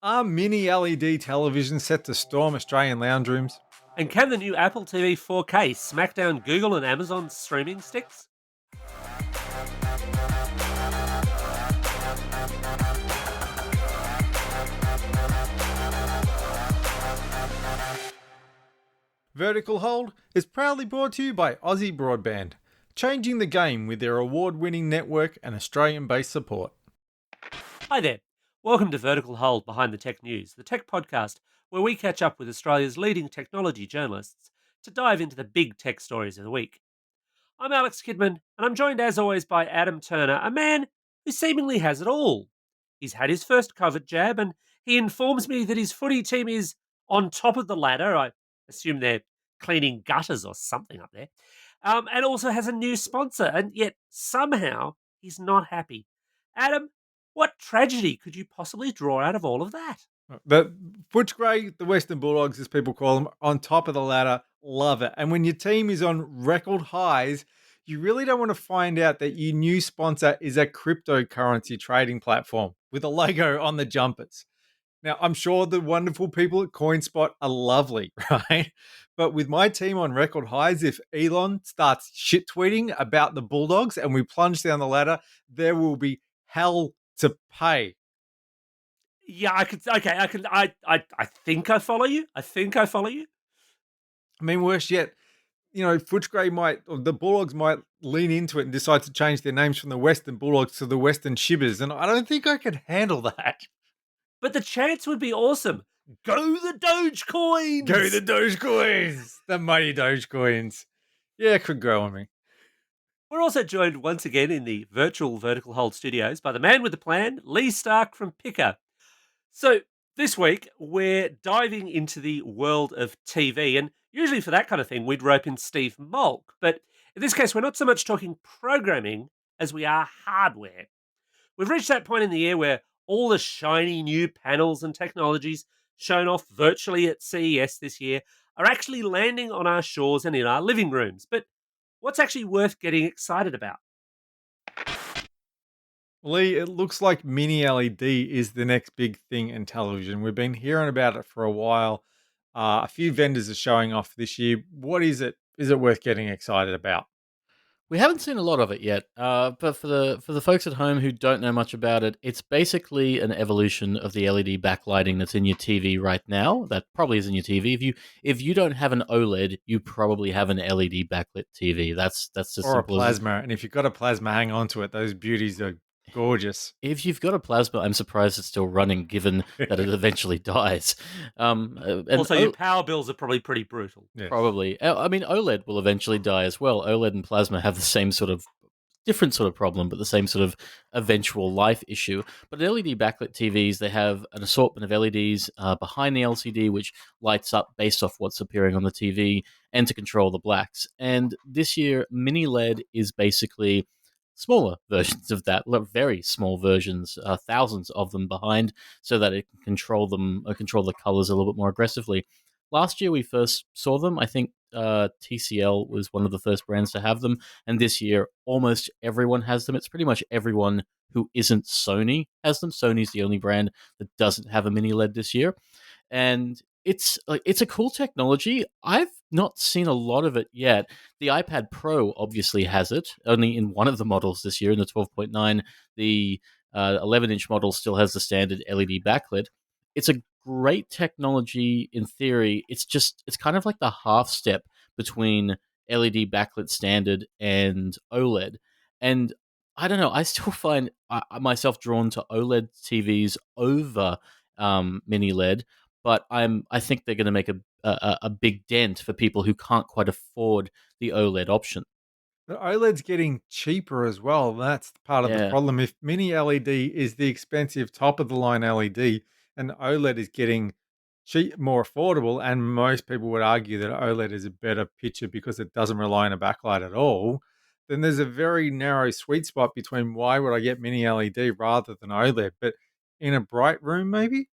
Are mini LED televisions set to storm Australian lounge rooms? And can the new Apple TV 4K smack down Google and Amazon streaming sticks? Vertical Hold is proudly brought to you by Aussie Broadband, changing the game with their award-winning network and Australian-based support. Hi there. Welcome to Vertical Hold Behind the Tech News, the tech podcast where we catch up with Australia's leading technology journalists to dive into the big tech stories of the week. I'm Alex Kidman, and I'm joined as always by Adam Turner, a man who seemingly has it all. He's had his first COVID jab, and he informs me that his footy team is on top of the ladder. I assume they're cleaning gutters or something up there. And also has a new sponsor, and yet somehow he's not happy. Adam, what tragedy could you possibly draw out of all of that? The Footscray, the Western Bulldogs, as people call them, on top of the ladder, love it. And when your team is on record highs, you really don't want to find out that your new sponsor is a cryptocurrency trading platform with a logo on the jumpers. Now, I'm sure the wonderful people at CoinSpot are lovely, right? But with my team on record highs, if Elon starts shit tweeting about the Bulldogs and we plunge down the ladder, there will be hell to pay. Yeah, I could. Okay, I can. I think I follow you. I think I follow you. I mean, worse yet, Footscray might, or the Bulldogs might lean into it and decide to change their names from the Western Bulldogs to the Western Shibbers. And I don't think I could handle that. But the chance would be awesome. Go the Dogecoins! Go the Dogecoins! The mighty Dogecoins. Yeah, it could grow on me. We're also joined once again in the virtual Vertical Hold studios by the man with the plan, Leigh Stark from Pickr. So this week, we're diving into the world of TV, and usually for that kind of thing, we'd rope in Steve Malk. But in this case, we're not so much talking programming as we are hardware. We've reached that point in the year where all the shiny new panels and technologies shown off virtually at CES this year are actually landing on our shores and in our living rooms. But what's actually worth getting excited about? Leigh, it looks like mini LED is the next big thing in television. We've been hearing about it for a while. A few vendors are showing off this year. What is it? Is it worth getting excited about? We haven't seen a lot of it yet, but for the folks at home who don't know much about it, it's basically an evolution of the LED backlighting that's in your TV right now. That probably is in your TV. If you don't have an OLED, you probably have an LED backlit TV. That's just Or a simple as plasma. And if you've got a plasma, hang on to it. Those beauties are gorgeous. if you've got a plasma, I'm surprised it's still running, given that it eventually dies. And Also, your power bills are probably pretty brutal. Yes. probably, I mean, OLED will eventually die as well. OLED and plasma have the same sort of different sort of problem, but the same sort of eventual life issue. But LED backlit TVs, they have an assortment of LEDs behind the LCD, which lights up based off what's appearing on the TV and to control the blacks. And this year, mini LED is basically smaller versions of that, very small versions, thousands of them behind, so that it can control them, control the colors a little bit more aggressively. Last year we first saw them. I think TCL was one of the first brands to have them, and this year almost everyone has them. It's pretty much everyone who isn't Sony has them. Sony's the only brand that doesn't have a mini LED this year, and it's a cool technology. I've not seen a lot of it yet. The iPad Pro obviously has it, only in one of the models this year, in the 12.9. The 11-inch model still has the standard LED backlit. It's a great technology in theory. It's kind of like the half step between LED backlit standard and OLED. And I don't know, I still find myself drawn to OLED TVs over mini LED, but I think they're going to make a big dent for people who can't quite afford the OLED option. The OLED's getting cheaper as well. That's part of the Yeah. problem. If mini LED is the expensive top of the line LED and OLED is getting cheap, more affordable, and most people would argue that OLED is a better picture because it doesn't rely on a backlight at all, then there's a very narrow sweet spot between why would I get mini LED rather than OLED. But in a bright room, maybe?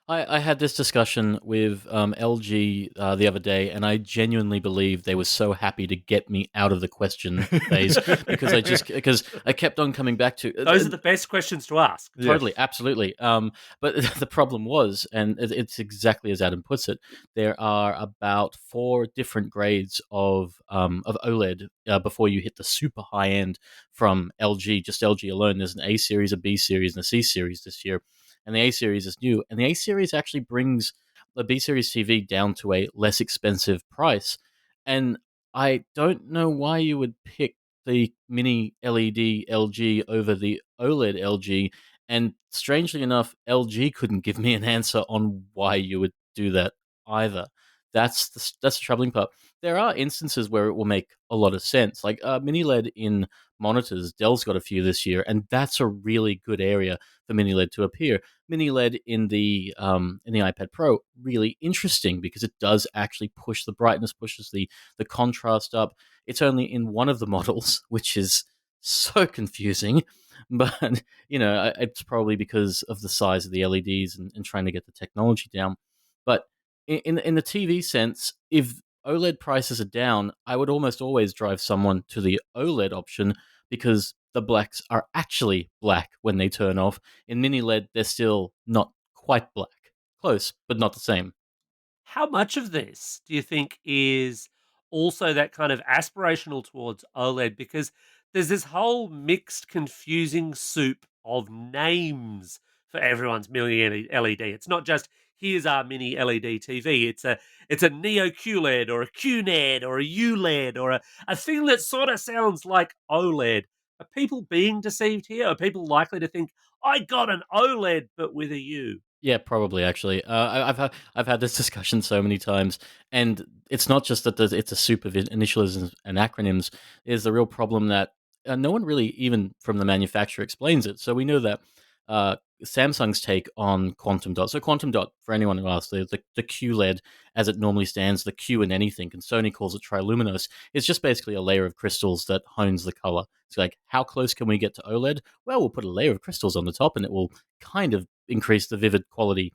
I had this discussion with LG the other day, and I genuinely believe they were so happy to get me out of the question phase because I kept on coming back to Those are the best questions to ask. Yes. totally, absolutely. But the problem was, and it's exactly as Adam puts it, there are about 4 different grades of OLED before you hit the super high end from LG. Just LG alone, there's an A series, a B series, and a C series this year, and the A series is new, and the A series actually brings the B series TV down to a less expensive price, and I don't know why you would pick the mini LED LG over the OLED LG. And strangely enough, LG couldn't give me an answer on why you would do that either. That's the troubling part. There are instances where it will make a lot of sense, like mini LED in monitors. Dell's got a few this year, and that's a really good area for mini LED to appear. Mini LED in the iPad Pro, really interesting because it does actually push the brightness, pushes the contrast up. It's only in one of the models, which is so confusing. But it's probably because of the size of the LEDs and trying to get the technology down. But in the TV sense, if OLED prices are down, I would almost always drive someone to the OLED option because the blacks are actually black when they turn off. In mini LED, they're still not quite black. Close, but not the same. How much of this do you think is also that kind of aspirational towards OLED? Because there's this whole mixed, confusing soup of names for everyone's mini LED. It's not just here's our mini LED TV. It's a Neo QLED or a QNED or a ULED or a thing that sort of sounds like OLED. Are people being deceived here? Are people likely to think I got an OLED but with a U? Yeah, probably actually. I've had this discussion so many times, and it's not just that it's a soup of initialisms and acronyms. Is the real problem that no one really, even from the manufacturer, explains it. So we know that uh, Samsung's take on quantum dot. So quantum dot, for anyone who asks, the QLED as it normally stands, the Q in anything, and Sony calls it triluminous, is just basically a layer of crystals that hones the color. It's like, how close can we get to OLED? Well, we'll put a layer of crystals on the top, and it will kind of increase the vivid quality.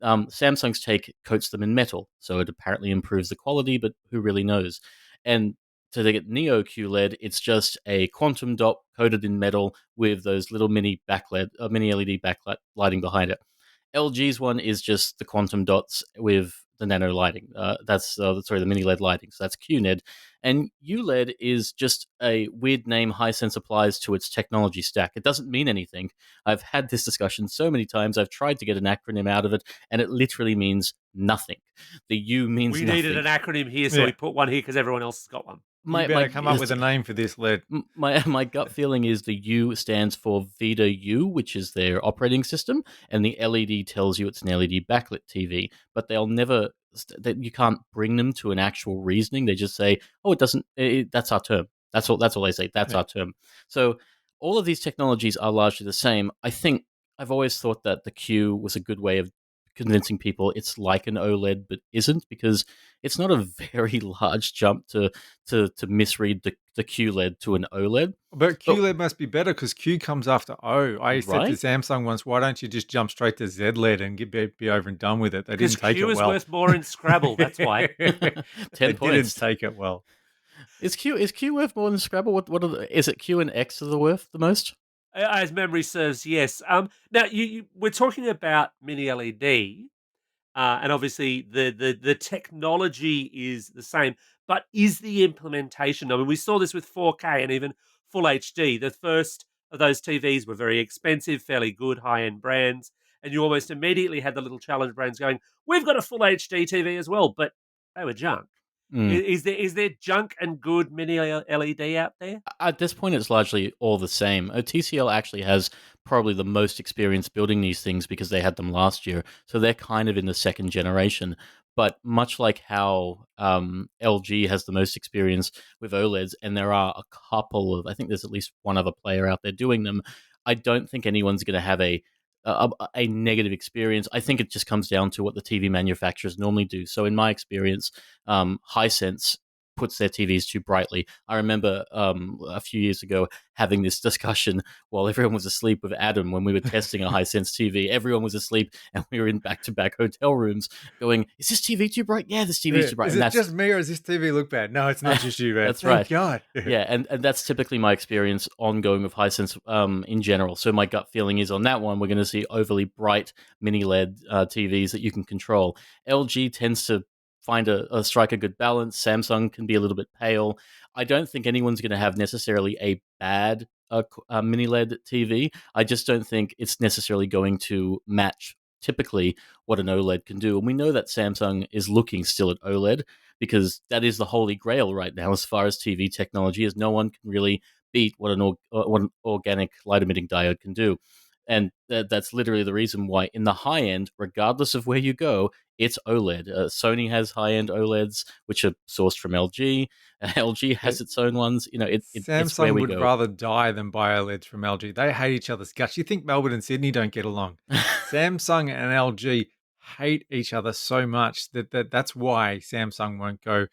Samsung's take coats them in metal, so it apparently improves the quality, but who really knows? And to get Neo QLED, it's just a quantum dot coated in metal with those little mini LED backlight lighting behind it. LG's one is just the quantum dots with the nano lighting. The mini LED lighting. So that's QNED. And ULED is just a weird name Hisense applies to its technology stack. It doesn't mean anything. I've had this discussion so many times. I've tried to get an acronym out of it, and it literally means nothing. The U means We nothing. needed an acronym here, so Yeah. we put one here because everyone else has got one. You better come up with a name for this LED. My gut feeling is the U stands for Vida U, which is their operating system, and the LED tells you it's an LED backlit TV. But they'll never that you can't bring them to an actual reasoning. They just say, "Oh, it doesn't. That's our term." That's all. That's all they say. That's Yeah. our term. So all of these technologies are largely the same. I think I've always thought that the Q was a good way of convincing people it's like an OLED but isn't, because it's not a very large jump to misread the QLED to an OLED. But QLED must be better because Q comes after O. I said to Right? Samsung once, why don't you just jump straight to Z LED and be over and done with it? They Because didn't take Q it is well. worth more in Scrabble, that's why. 10 They didn't points. take it well. Is Q worth more than Scrabble? Is it Q and X are the worth the most? As memory serves, yes. Now, we're talking about mini LED, and obviously the technology is the same, but is the implementation? I mean, we saw this with 4K and even Full HD. The first of those TVs were very expensive, fairly good high-end brands, and you almost immediately had the little challenge brands going, "We've got a Full HD TV as well," but they were junk. Mm. Is there junk and good mini LED out there? At this point, it's largely all the same. TCL actually has probably the most experience building these things because they had them last year. So they're kind of in the second generation. But much like how LG has the most experience with OLEDs, and there are a couple of, I think there's at least one other player out there doing them, I don't think anyone's going to have a negative experience. I think it just comes down to what the TV manufacturers normally do. So in my experience, Hisense puts their TVs too brightly. I remember a few years ago having this discussion while everyone was asleep with Adam when we were testing a Hisense TV. Everyone was asleep, and we were in back-to-back hotel rooms going, "Is this TV too bright? Yeah, this TV is too bright." Is And it just me or does this TV look bad? No, it's not just you, man. That's Thank right. God. Yeah, and that's typically my experience ongoing with Hisense in general. So my gut feeling is on that one, we're going to see overly bright mini LED TVs that you can control. LG tends to strike a good balance. Samsung can be a little bit pale. I don't think anyone's going to have necessarily a bad mini LED TV. I just don't think it's necessarily going to match typically what an OLED can do. And we know that Samsung is looking still at OLED because that is the holy grail right now as far as TV technology, as no one can really beat what an organic light emitting diode can do. And that's literally the reason why in the high end, regardless of where you go, it's OLED. Sony has high-end OLEDs, which are sourced from LG. LG has its own ones. It's where Samsung we would go. rather die than buy OLEDs from LG. They hate each other's guts. You think Melbourne and Sydney don't get along? Samsung and LG hate each other so much that's why Samsung won't go.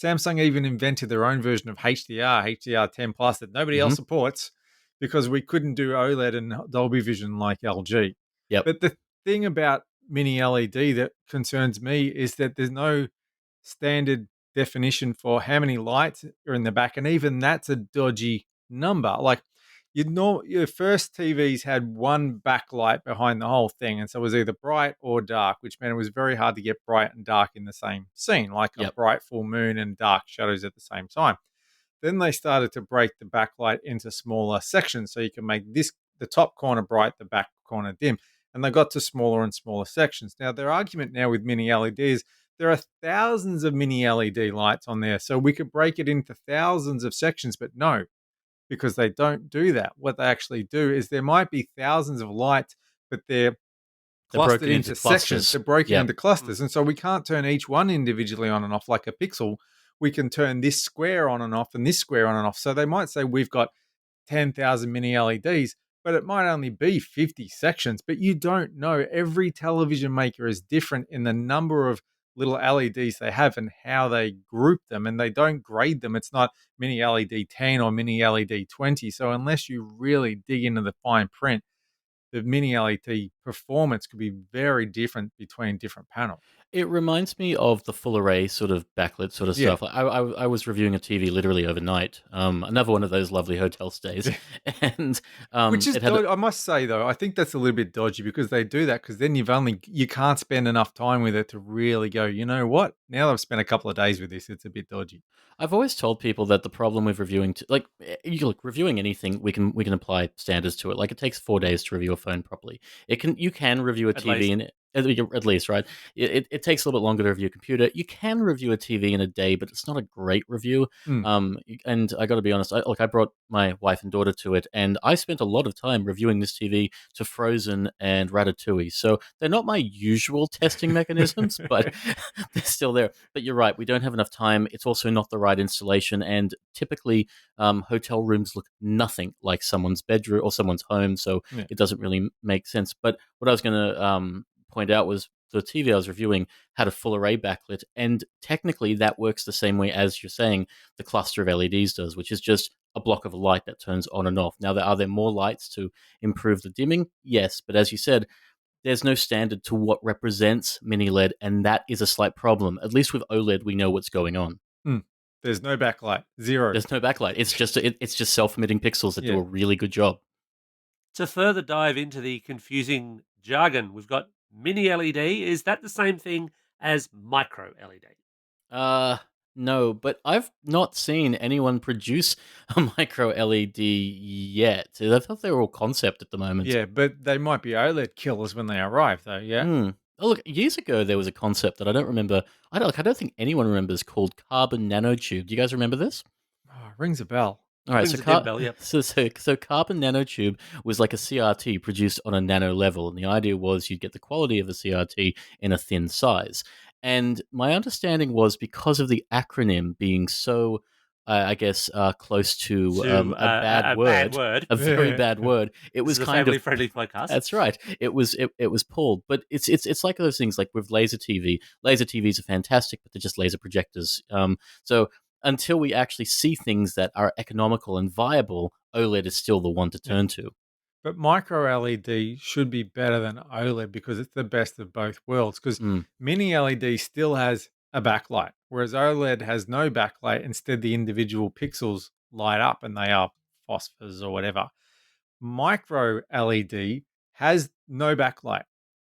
Samsung even invented their own version of HDR10 Plus that nobody else supports because we couldn't do OLED and Dolby Vision like LG. Yep. But the thing about mini LED that concerns me is that there's no standard definition for how many lights are in the back, and even that's a dodgy number. Like your first TVs had one backlight behind the whole thing, and so it was either bright or dark, which meant it was very hard to get bright and dark in the same scene, like a bright full moon and dark shadows at the same time. Then they started to break the backlight into smaller sections, so you can make the top corner bright, the back corner dim, and they got to smaller and smaller sections. Now their argument now with mini LEDs, there are thousands of mini LED lights on there, so we could break it into thousands of sections, but no, because they don't do that. What they actually do is there might be thousands of lights, but they're clustered broken into sections. clusters. They're broken into clusters, and so we can't turn each one individually on and off like a pixel. We can turn this square on and off and this square on and off. So they might say we've got 10,000 mini LEDs, but it might only be 50 sections, but you don't know. Every television maker is different in the number of little LEDs they have and how they group them, and they don't grade them. It's not mini LED 10 or mini LED 20. So unless you really dig into the fine print, the mini LED performance could be very different between different panels. It reminds me of the full array sort of backlit sort of stuff. I was reviewing a TV literally overnight. Another one of those lovely hotel stays, and which is I must say though, I think that's a little bit dodgy because they do that because then you can't spend enough time with it to really go. You know what? Now that I've spent a couple of days with this, it's a bit dodgy. I've always told people that the problem with reviewing, reviewing anything, we can apply standards to it. Like it takes 4 days to review a phone properly. You can review a TV in at least, right? It takes a little bit longer to review a computer. You can review a TV in a day, but it's not a great review. And I got to be honest, I brought my wife and daughter to it, and I spent a lot of time reviewing this TV to Frozen and Ratatouille. So they're not my usual testing mechanisms, but they're still there. But you're right, we don't have enough time. It's also not the right installation, and typically hotel rooms look nothing like someone's bedroom or someone's home, so it doesn't really make sense. But what I was going to point out was the TV I was reviewing had a full array backlit, and technically that works the same way as you're saying the cluster of LEDs does, which is just a block of light that turns on and off. Now, are there more lights to improve the dimming? Yes, but as you said, there's no standard to what represents mini LED, and that is a slight problem. At least with OLED, we know what's going on. There's no backlight. Zero. There's no backlight. It's just self-emitting pixels that do a really good job. To further dive into the confusing jargon, we've got mini LED. Is that the same thing as micro LED? No, but I've not seen anyone produce a micro LED yet. I thought they were all concept at the moment. Yeah, but they might be OLED killers when they arrive, though. Yeah. Oh, look, years ago there was a concept that I don't remember. I don't think anyone remembers, called carbon nanotube. Do you guys remember this? Oh, rings a bell. All right, Rings a dead bell, yep. So carbon nanotube was like a CRT produced on a nano level, and the idea was you'd get the quality of a CRT in a thin size. And my understanding was because of the acronym being so, I guess, close to a bad word, a very bad word. It was kind of family-friendly podcast. That's right. It was pulled, but it's like those things like with laser TV. Laser TVs are fantastic, but they're just laser projectors. So until we actually see things that are economical and viable, OLED is still the one to Yeah. turn to. But micro LED should be better than OLED because it's the best of both worlds. Because Mm. mini LED still has a backlight, whereas OLED has no backlight. Instead, the individual pixels light up and they are phosphors or whatever. Micro LED has no backlight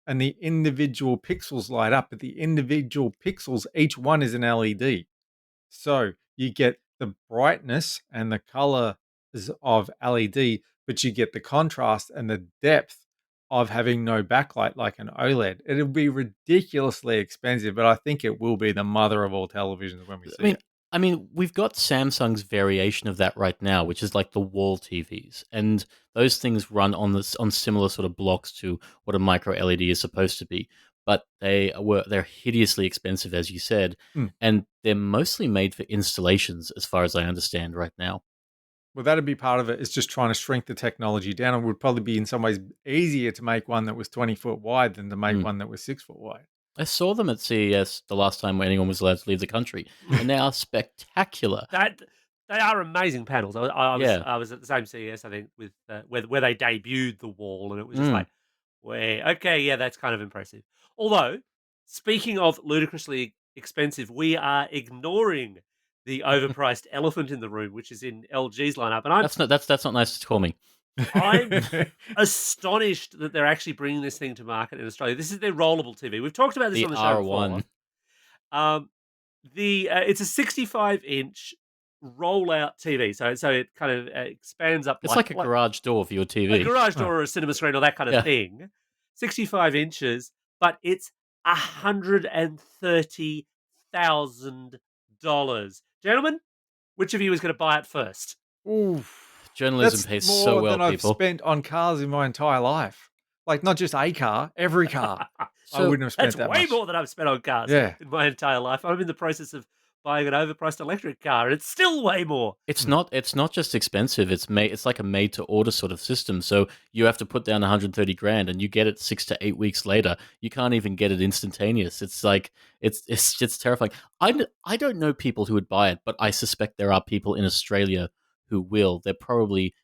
and the individual pixels light up, but the individual pixels, each one is an LED. So you get the brightness and the colors of LED, but you get the contrast and the depth of having no backlight like an OLED. It'll be ridiculously expensive, but I think it will be the mother of all televisions when we I see mean, it. I mean, we've got Samsung's variation of that right now, which is like the wall TVs, and those things run on similar sort of blocks to what a micro LED is supposed to be. But they're hideously expensive, as you said, Mm. and they're mostly made for installations, as far as I understand right now. Well, that'd be part of it. Is just trying to shrink the technology down. It would probably be in some ways easier to make one that was 20-foot wide than to make Mm. one that was 6-foot wide. I saw them at CES the last time anyone was allowed to leave the country, and they are spectacular. That they are amazing panels. Yeah. I was at the same CES, I think, with where they debuted the wall, and it was just Mm. like, where okay, yeah, that's kind of impressive. Although, speaking of ludicrously expensive, we are ignoring the overpriced elephant in the room, which is in LG's lineup, and That's not nice to call me. I'm astonished that they're actually bringing this thing to market in Australia. This is their rollable TV. We've talked about this The on the show R1. before. It's a 65-inch rollout TV, so it kind of expands up. It's like a garage door for your a TV. garage door or a cinema screen or that kind of Yeah. thing. 65 inches, but it's $130,000. Gentlemen, which of you is going to buy it first? Oof. Journalism That's pays more so well, than I've people. spent on cars in my entire life. Like, not just a car, every car. I So wouldn't have spent That's that way much. more than I've spent on cars Yeah. in my entire life. I'm in the process of buying an overpriced electric car, and it's still way more. it's not just expensive. It's like a made to order sort of system. So you have to put down 130 grand, and you get it 6 to 8 weeks later. You can't even get it instantaneous. It's like it's terrifying. I don't know people who would buy it, but I suspect there are people in Australia who will. They probably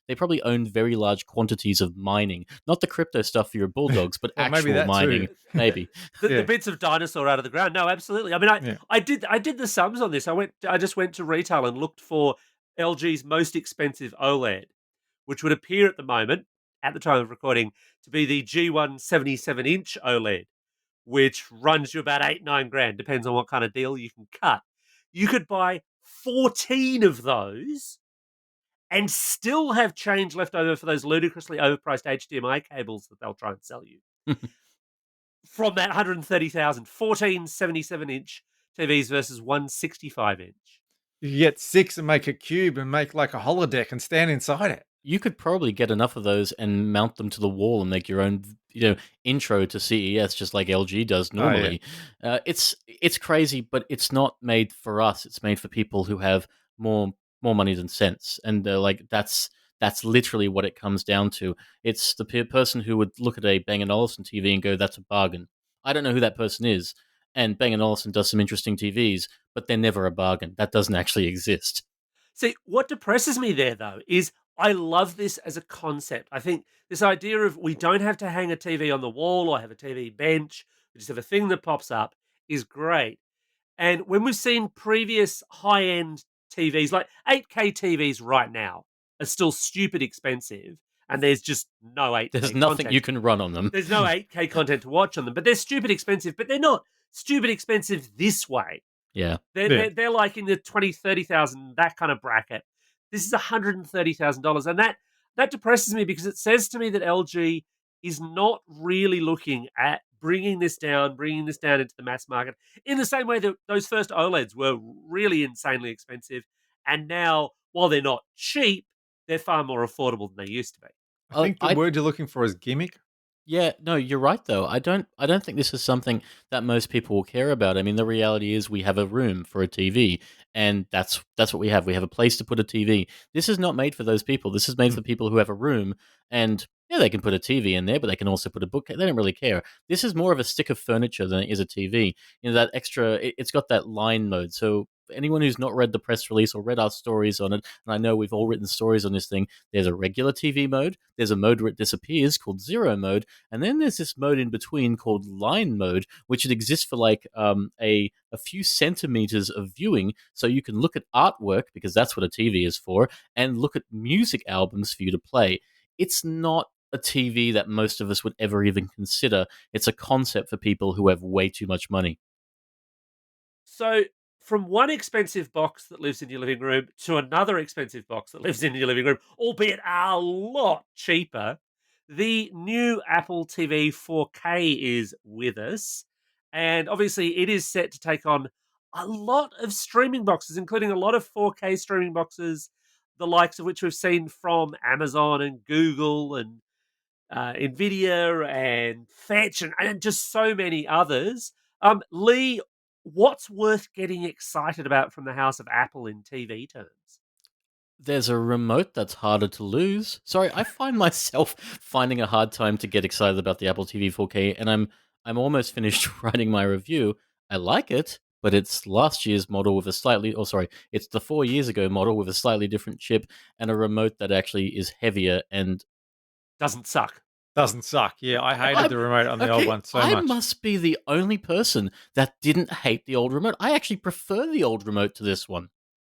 own very large quantities of mining, not the crypto stuff for your bulldogs, but Well, maybe actual that too. mining. Maybe. The Yeah. bits of dinosaur out of the ground. No, absolutely. I mean, Yeah. I did the sums on this. I just went to retail and looked for LG's most expensive OLED, which would appear at the moment, at the time of recording, to be the G1 77-inch OLED, which runs you about 8-9 grand, depends on what kind of deal you can cut. You could buy 14 of those and still have change left over for those ludicrously overpriced HDMI cables that they'll try and sell you. From that 130,000, 14 77-inch TVs versus one 65-inch. You could get 6 and make a cube and make like a holodeck and stand inside it. You could probably get enough of those and mount them to the wall and make your own, intro to CES, just like LG does Oh, yeah. normally. It's crazy, but it's not made for us. It's made for people who have more money than sense, and like that's literally what it comes down to. It's the person who would look at a Bang& Olufsen TV and go, "That's a bargain." I don't know who that person is, and Bang& Olufsen does some interesting TVs, but they're never a bargain. That doesn't actually exist. See, what depresses me there, though, is I love this as a concept. I think this idea of we don't have to hang a TV on the wall or have a TV bench, we just have a thing that pops up is great. And when we've seen previous high-end TVs, like 8K TVs right now, are still stupid expensive, and there's just no 8K There's nothing content. you can run on them. There's no 8K content to watch on them, but they're stupid expensive, but they're not stupid expensive this way. Yeah. They're like in the 20, 30,000, that kind of bracket. This is $130,000, and that depresses me because it says to me that LG is not really looking at bringing this down into the mass market in the same way that those first OLEDs were really insanely expensive, and now while they're not cheap, they're far more affordable than they used to be. I think the word you're looking for is gimmick. Yeah, no, you're right though. I don't think this is something that most people will care about. I mean, the reality is we have a room for a TV, and that's what we have. We have a place to put a TV. This is not made for those people. This is made for people who have a room, and yeah, they can put a TV in there, but they can also put a book. They don't really care. This is more of a stick of furniture than it is a TV. That extra, it's got that line mode. So anyone who's not read the press release or read our stories on it, and I know we've all written stories on this thing, there's a regular TV mode, there's a mode where it disappears called zero mode, and then there's this mode in between called line mode, which it exists for like a few centimeters of viewing, so you can look at artwork, because that's what a TV is for, and look at music albums for you to play. It's not a TV that most of us would ever even consider. It's a concept for people who have way too much money. So, from one expensive box that lives in your living room to another expensive box that lives in your living room, albeit a lot cheaper, the new Apple TV 4K is with us. And obviously, it is set to take on a lot of streaming boxes, including a lot of 4K streaming boxes, the likes of which we've seen from Amazon and Google and Nvidia and Fetch and just so many others. Leigh, what's worth getting excited about from the house of Apple in TV terms? There's a remote that's harder to lose. Sorry, I find myself finding a hard time to get excited about the Apple TV 4K, and I'm almost finished writing my review. I like it, but it's last year's model with a slightly, oh sorry, it's the 4 years ago model with a slightly different chip and a remote that actually is heavier and Doesn't suck. Doesn't suck. Yeah, I hated the remote on the old one so I much. must be the only person that didn't hate the old remote. I actually prefer the old remote to this one.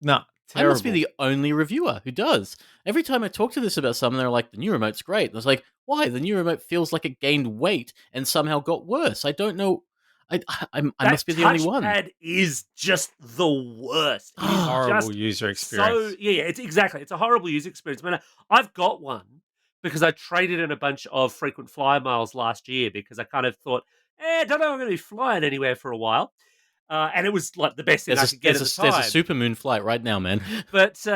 No, I terrible. must be the only reviewer who does. Every time I talk to this about something, they're like, the new remote's great. And I was like, why? The new remote feels like it gained weight and somehow got worse. I don't know. I must be the only one. That touchpad is just the worst. It is Horrible just user experience. So yeah, it's exactly. It's a horrible user experience. I mean, I've got one because I traded in a bunch of frequent flyer miles last year because I kind of thought, I don't know, I'm going to be flying anywhere for a while, and it was like the best thing I could get at the time. There's a supermoon flight right now, man. But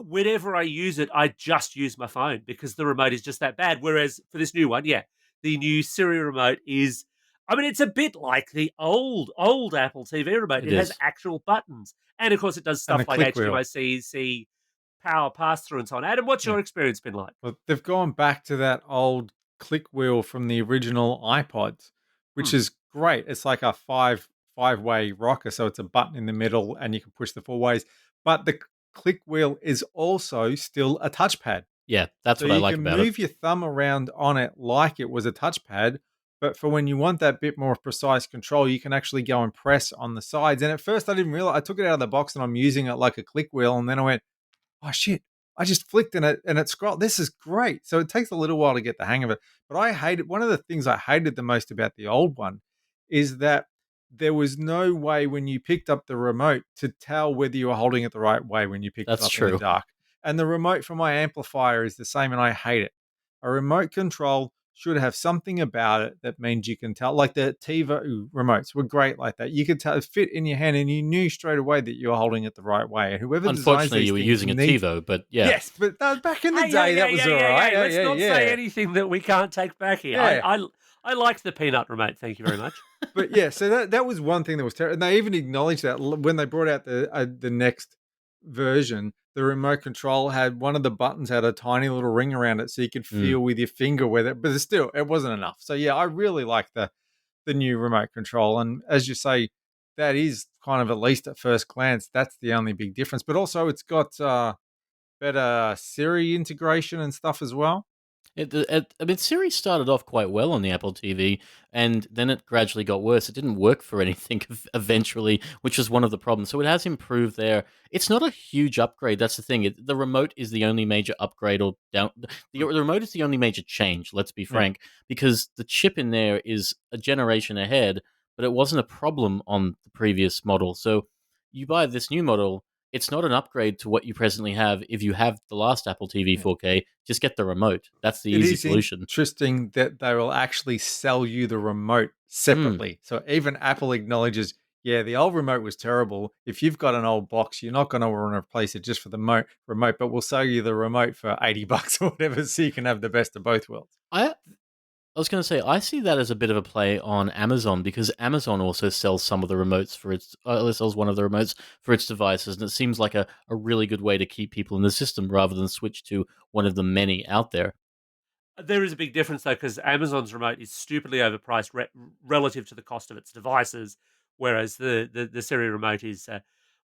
whenever I use it, I just use my phone because the remote is just that bad. Whereas for this new one, yeah, the new Siri remote is. I mean, it's a bit like the old Apple TV remote. It has actual buttons, and of course, it does stuff like HDMI-C, power pass through, and so on. Adam, what's your experience been like? Well, they've gone back to that old click wheel from the original iPods, which is great. It's like a five-way rocker, so it's a button in the middle, and you can push the 4 ways. But the click wheel is also still a touchpad. Yeah, that's what I like about it. You can move your thumb around on it like it was a touchpad, but for when you want that bit more precise control, you can actually go and press on the sides. And at first, I didn't realize. I took it out of the box and I'm using it like a click wheel, and then I went, "Oh shit! I just flicked in it and it scrolled. This is great." So it takes a little while to get the hang of it. But I hated one of the things I hated the most about the old one is that there was no way when you picked up the remote to tell whether you were holding it the right way when you picked it up in the dark. And the remote for my amplifier is the same, and I hate it. A remote control should have something about it that means you can tell. Like the TiVo remotes were great like that. You could tell it fit in your hand, and you knew straight away that you were holding it the right way. And whoever unfortunately, you were using a TiVo, but yeah, yes, but back in the day, that was all right. Let's not say anything that we can't take back here. Yeah. I liked the peanut remote. Thank you very much. But yeah, so that was one thing that was terrible. And they even acknowledged that when they brought out the next version, the remote control had one of the buttons had a tiny little ring around it, so you could feel with your finger with it. But still, it wasn't enough. So yeah, I really like the new remote control. And as you say, that is kind of, at least at first glance, that's the only big difference. But also, it's got better Siri integration and stuff as well. I mean, Siri started off quite well on the Apple TV, and then it gradually got worse. It didn't work for anything eventually, which was one of the problems. So it has improved there. It's not a huge upgrade. That's the thing. The remote is the only major upgrade or down. The remote is the only major change, let's be frank, because the chip in there is a generation ahead, but it wasn't a problem on the previous model. So you buy this new model, it's not an upgrade to what you presently have. If you have the last Apple TV 4K, just get the remote. That's the easy solution. Interesting that they will actually sell you the remote separately. So even Apple acknowledges, yeah, the old remote was terrible. If you've got an old box, you're not going to want to replace it just for the remote, but we'll sell you the remote for $80 or whatever, so you can have the best of both worlds. I was going to say, I see that as a bit of a play on Amazon, because Amazon also sells some of the remotes for its, sells one of the remotes for its devices, and it seems like a really good way to keep people in the system rather than switch to one of the many out there. There is a big difference, though, because Amazon's remote is stupidly overpriced relative to the cost of its devices, whereas the Siri remote is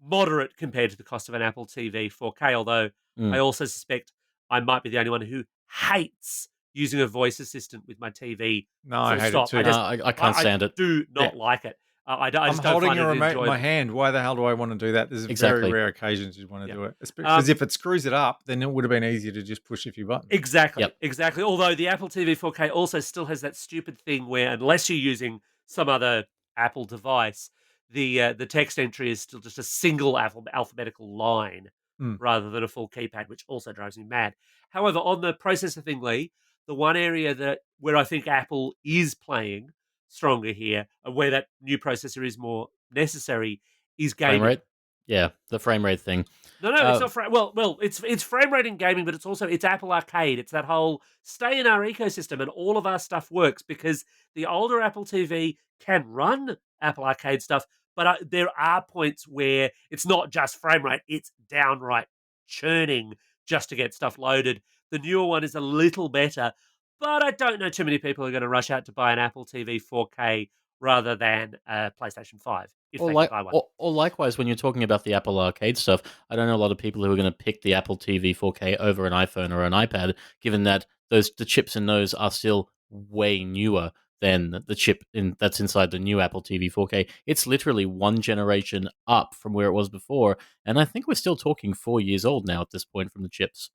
moderate compared to the cost of an Apple TV 4K. Although I Mm. also suspect I might be the only one who hates using a voice assistant with my TV. No, I Full hate it stop. too. No, I can't I stand it. do Yeah. not like it. I I'm just don't holding find a it remote in my enjoyable. hand. Why the hell do I want to do that? There's very Exactly. rare occasions you'd want to Yeah. do it. Because Um, if it screws it up, then it would have been easier to just push a few buttons. Exactly, Yep. exactly. Although the Apple TV 4K also still has that stupid thing where, unless you're using some other Apple device, the text entry is still just a single alphabetical line Mm. rather than a full keypad, which also drives me mad. However, on the processor thing, Lee, the one area that where I think Apple is playing stronger here, and where that new processor is more necessary, is Frame gaming. rate. Yeah, the frame rate thing. No, it's not well, it's frame rate in gaming, but it's Apple Arcade. It's that whole stay in our ecosystem, and all of our stuff works because the older Apple TV can run Apple Arcade stuff, but there are points where it's not just frame rate; it's downright churning just to get stuff loaded. The newer one is a little better, but I don't know too many people are going to rush out to buy an Apple TV 4K rather than a PlayStation 5 if Or they can like, buy one. or likewise, when you're talking about the Apple Arcade stuff, I don't know a lot of people who are going to pick the Apple TV 4K over an iPhone or an iPad, given that the chips in those are still way newer than the chip that's inside the new Apple TV 4K. It's literally one generation up from where it was before, and I think we're still talking 4 years old now at this point from the chips.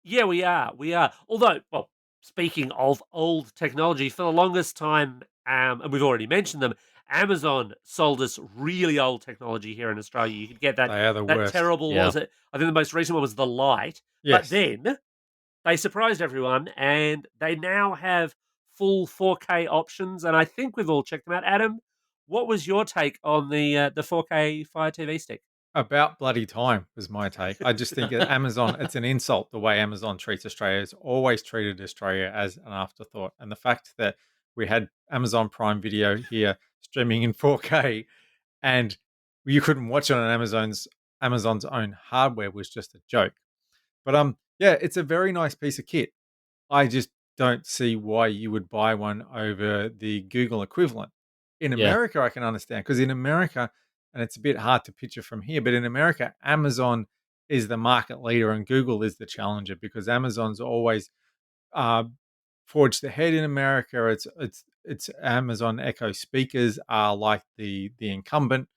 Yeah, we are. We are. Although, well, speaking of old technology, for the longest time, and we've already mentioned them, Amazon sold us really old technology here in Australia. You could get that They are the that worst. terrible. What Yeah. was it? I think the most recent one was the Light. But Yes. then they surprised everyone, and they now have full 4K options. And I think we've all checked them out. Adam, what was your take on the 4K Fire TV stick? About bloody time was my take. I just think that Amazon, it's an insult the way Amazon treats Australia. It's always treated Australia as an afterthought. And the fact that we had Amazon Prime Video here streaming in 4K and you couldn't watch it on Amazon's own hardware was just a joke. But yeah, it's a very nice piece of kit. I just don't see why you would buy one over the Google equivalent. In Yeah. America, I can understand because in America, and it's a bit hard to picture from here, but in America, Amazon is the market leader and Google is the challenger because Amazon's always uh, forged ahead in America. It's Amazon Echo speakers are like the incumbent.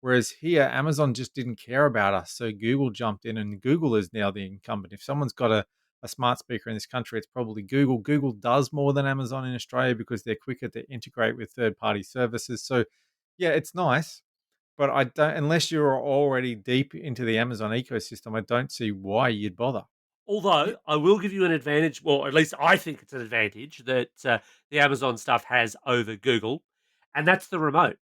Whereas here, Amazon just didn't care about us. So Google jumped in, and Google is now the incumbent. If someone's got a smart speaker in this country, it's probably Google. Google does more than Amazon in Australia because they're quicker to integrate with third party services. So, yeah, it's nice. But I don't, unless you're already deep into the Amazon ecosystem, I don't see why you'd bother. Although I will give you an advantage, well, at least I think it's an advantage that the Amazon stuff has over Google, and that's the remote.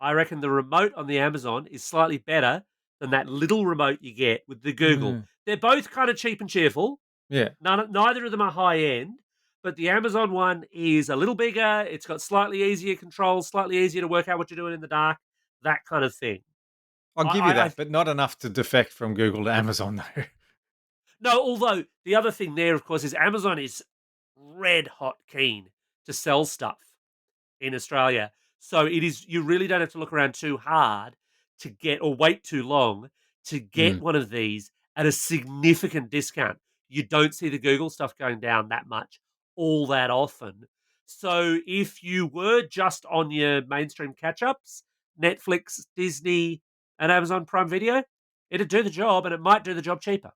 I reckon the remote on the Amazon is slightly better than that little remote you get with the Google. Mm, They're both kind of cheap and cheerful. yeah. Neither of them are high end, but the Amazon one is a little bigger. It's got slightly easier controls, slightly easier to work out what you're doing in the dark, that kind of thing. I'll give you I that, but not enough to defect from Google to Amazon, though. No, although the other thing there, of course, is Amazon is red hot keen to sell stuff in Australia. So it is you really don't have to look around too hard to get or wait too long to get Mm. one of these at a significant discount. You don't see the Google stuff going down that much all that often. So if you were just on your mainstream catch-ups, Netflix, Disney, and Amazon Prime Video, it'd do the job and it might do the job cheaper.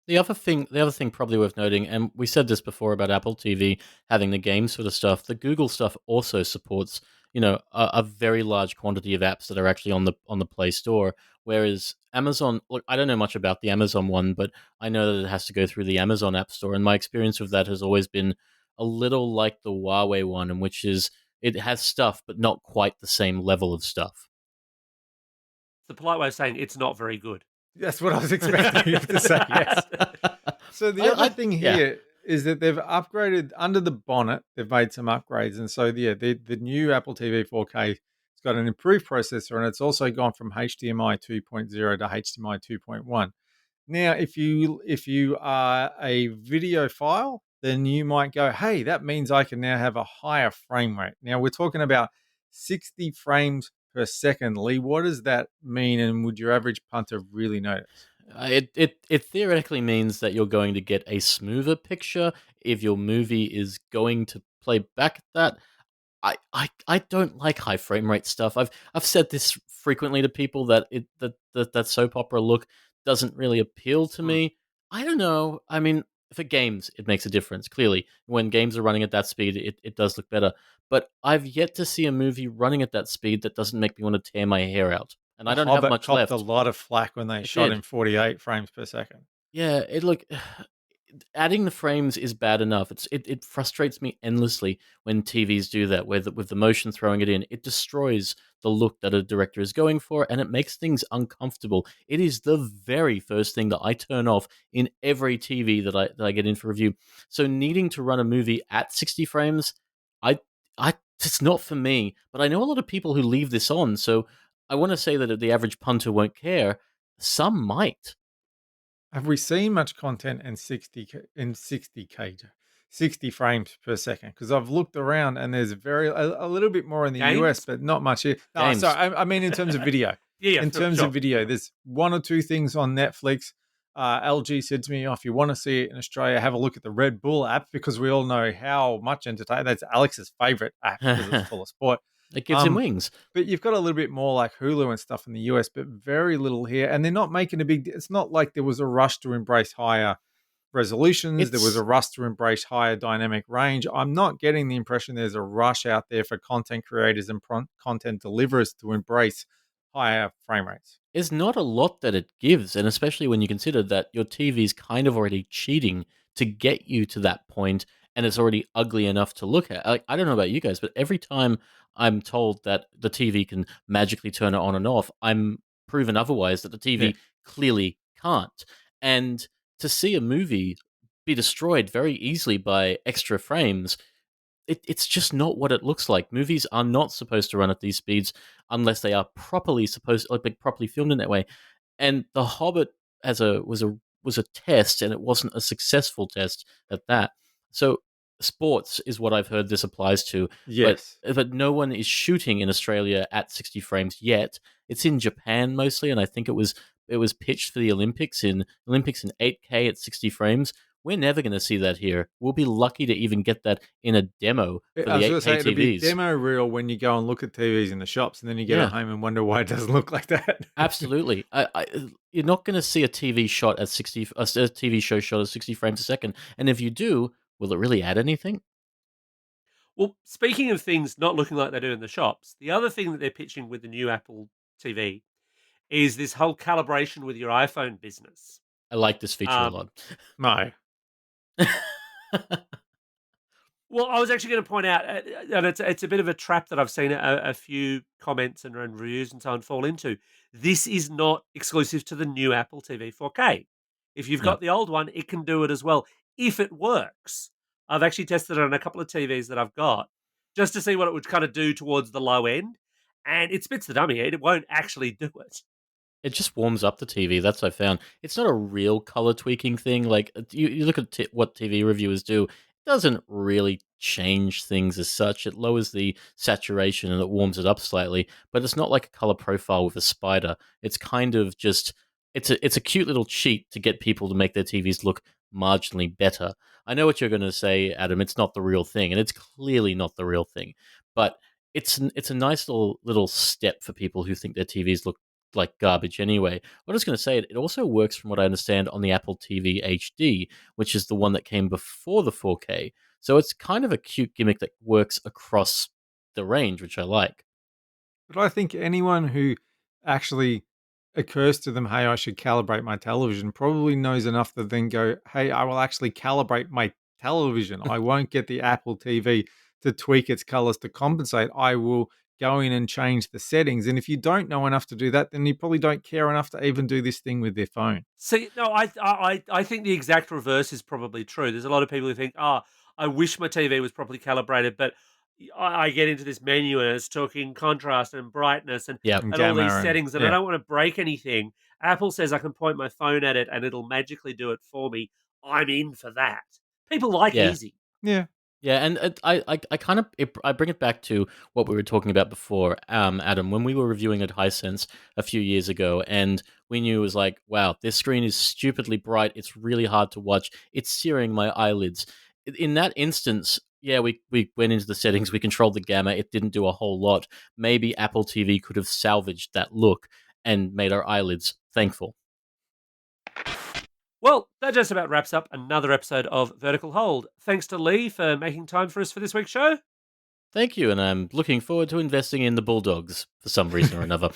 The other thing probably worth noting, and we said this before about Apple TV having the game sort of stuff. The Google stuff also supports, a very large quantity of apps that are actually on the Play Store. Whereas Amazon, look, I don't know much about the Amazon one, but I know that it has to go through the Amazon App Store, and my experience with that has always been a little like the Huawei one, in which is it has stuff, but not quite the same level of stuff. The polite way of saying it's not very good. That's what I was expecting you to say. Yes. So the other thing Yeah. here is that they've upgraded under the bonnet. They've made some upgrades, and so yeah, the new Apple TV 4K has got an improved processor, and it's also gone from HDMI 2.0 to HDMI 2.1. Now, if you are a video file, then you might go, "Hey, that means I can now have a higher frame rate." Now we're talking about 60 frames per second. Leigh, what does that mean? And would your average punter really notice? It theoretically means that you're going to get a smoother picture if your movie is going to play back at that. I don't like high frame rate stuff. I've said this frequently to people that that soap opera look doesn't really appeal to Mm. me. I don't know. I mean, for games, it makes a difference. Clearly, when games are running at that speed, it does look better. But I've yet to see a movie running at that speed that doesn't make me want to tear my hair out. And I The don't have Hobbit much copped a left. lot of flack when they It shot in did. 48 frames per second. Yeah, it look adding the frames is bad enough. It frustrates me endlessly when TVs do that, with the motion throwing it in. It destroys the look that a director is going for, and it makes things uncomfortable. It is the very first thing that I turn off in every TV that I get in for review. So needing to run a movie at 60 frames, I I it's not for me. But I know a lot of people who leave this on, so I want to say that the average punter won't care. Some might. Have we seen much content in 60 frames per second? Because I've looked around and there's a little bit more in the US, Games? but not much here. No, sorry, Games. I mean in terms of video. Yeah, In terms of sure. video, there's one or two things on Netflix. LG said to me, "Oh, if you want to see it in Australia, have a look at the Red Bull app because we all know how much entertainment. That's Alex's favorite app because it's full of sport. It gives him Um, wings. but you've got a little bit more like Hulu and stuff in the US, but very little here. And they're not making a big. It's not like there was a rush to embrace higher resolutions. There was a It's rush to embrace higher dynamic range. I'm not getting the impression there's a rush out there for content creators and content deliverers to embrace higher frame rates. There's not a lot that it gives, and especially when you consider that your TV's kind of already cheating to get you to that point, and it's already ugly enough to look at. I don't know about you guys, but every time I'm told that the TV can magically turn it on and off, I'm proven otherwise that the Yeah. TV clearly can't. And to see a movie be destroyed very easily by extra frames, it's just not what it looks like. Movies are not supposed to run at these speeds unless they are properly supposed, like properly filmed in that way. And The Hobbit as a was a test, and it wasn't a successful test at that. So sports is what I've heard this applies to, but Yes. no one is shooting in Australia at 60 frames yet. It's in Japan mostly, and I think it was pitched for the Olympics in 8K at 60 frames. We're never going to see that here. We'll be lucky to even get that in a demo for I the was going to 8K say it'll be TVs. demo reel when you go and look at TVs in the shops, and then you get it Yeah, home and wonder why it doesn't look like that. absolutely. You're not going to see a TV shot at 60, a TV show shot at 60 frames a second. And if you do, will it really add anything? Well, speaking of things not looking like they do in the shops, the other thing that they're pitching with the new Apple TV is this whole calibration with your iPhone business. I like this feature a Um, lot. No. Well, I was actually going to point out, and it's a bit of a trap that I've seen a few comments and reviews and so on fall into. This is not exclusive to the new Apple TV 4K. If you've No, got the old one, it can do it as well if it works. I've actually tested it on a couple of TVs that I've got just to see what it would kind of do towards the low end, and it spits the dummy out. It won't actually do it. it just warms up the TV. That's what I found. It's not a real color tweaking thing. Like you look at what TV reviewers do. It doesn't really change things as such. It lowers the saturation and it warms it up slightly, but it's not like a color profile with a spider. It's kind of just it's a cute little cheat to get people to make their TVs look marginally better. I know what you're going to say, Adam. It's not the real thing, and it's clearly not the real thing. But it's a nice little step for people who think their TVs look like garbage anyway. I was going to say, it also works from what I understand on the Apple TV HD, which is the one that came before the 4K. So it's kind of a cute gimmick that works across the range, which I like. But I think anyone who actually occurs to them, hey, I should calibrate my television, probably knows enough to then go, hey, I will actually calibrate my television. I won't get the Apple TV to tweak its colors to compensate. I will go in and change the settings. And if you don't know enough to do that, then you probably don't care enough to even do this thing with their phone. See, no, I think the exact reverse is probably true. There's a lot of people who think, "Oh, I wish my TV was properly calibrated," but I get into this menu and it's talking contrast and brightness and Yeah, And all these gamma and settings, and I yeah. don't want to break anything. Apple says I can point my phone at it and it'll magically do it for me. I'm in for that. People like yeah. easy. Yeah. Yeah, and I kind of I bring it back to what we were talking about before, Adam, when we were reviewing at Hisense a few years ago, and we knew it was like, wow, this screen is stupidly bright. It's really hard to watch. It's searing my eyelids. In that instance, yeah, we went into the settings, we controlled the gamma. It didn't do a whole lot. Maybe Apple TV could have salvaged that look and made our eyelids thankful. Well, that just about wraps up another episode of Vertical Hold. Thanks to Leigh for making time for us for this week's show. Thank you, and I'm looking forward to investing in the Bulldogs for some reason or another.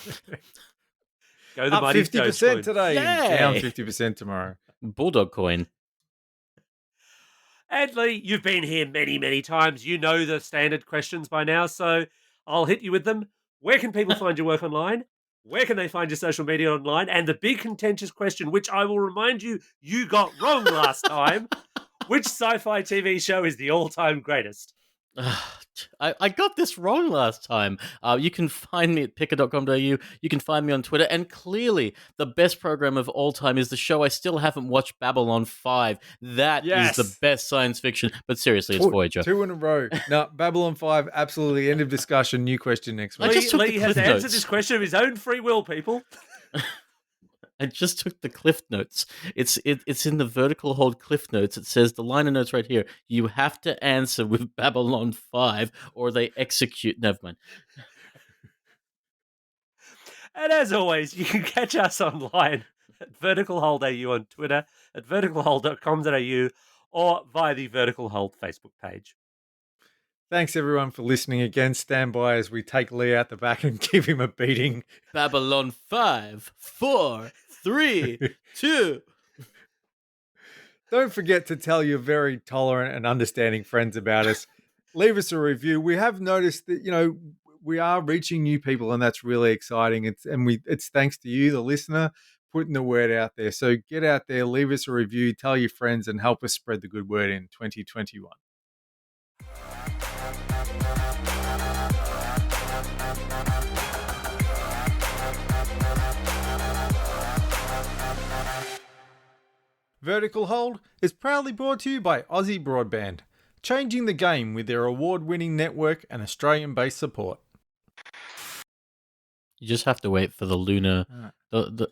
Go the Up mighty 50% today, Yay! down 50% tomorrow. Bulldog coin. And Leigh, you've been here many, many times. You know the standard questions by now, so I'll hit you with them. Where can people find your work online? Where can they find your social media online? And the big contentious question, which I will remind you, you got wrong last time. Which sci-fi TV show is the all-time greatest? I got this wrong last time. You can find me at pickr.com.au. You can find me on Twitter. And clearly, the best program of all time is the show I still haven't watched, Babylon 5. That is the best science fiction. But seriously, it's Voyager. 2 in a row. No, Babylon 5, absolutely. End of discussion. New question next week. Leigh has answered this question of his own free will, people. I just took the cliff notes. It's in the Vertical Hold cliff notes. It says the liner notes right here. You have to answer with Babylon 5 or they execute. Never mind. And as always, you can catch us online at Vertical Hold AU on Twitter, at verticalhold.com.au, or via the Vertical Hold Facebook page. Thanks, everyone, for listening again. Stand by as we take Leigh out the back and give him a beating. Babylon 5, 4, 3, 2. Don't forget to tell your very tolerant and understanding friends about us. Leave us a review. We have noticed that, we are reaching new people, and that's really exciting. It's thanks to you, the listener, putting the word out there. So get out there, leave us a review, tell your friends, and help us spread the good word in 2021. Vertical Hold is proudly brought to you by Aussie Broadband, changing the game with their award-winning network and Australian-based support. You just have to wait for the lunar,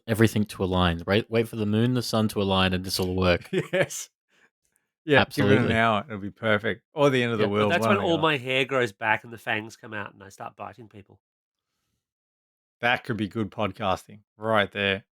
everything to align, right? Wait for the moon, the sun to align, and this will work. Yes. Yeah, absolutely. Give it an hour. It'll be perfect. Or the end of the world. That's when all my hair grows back and the fangs come out and I start biting people. That could be good podcasting right there.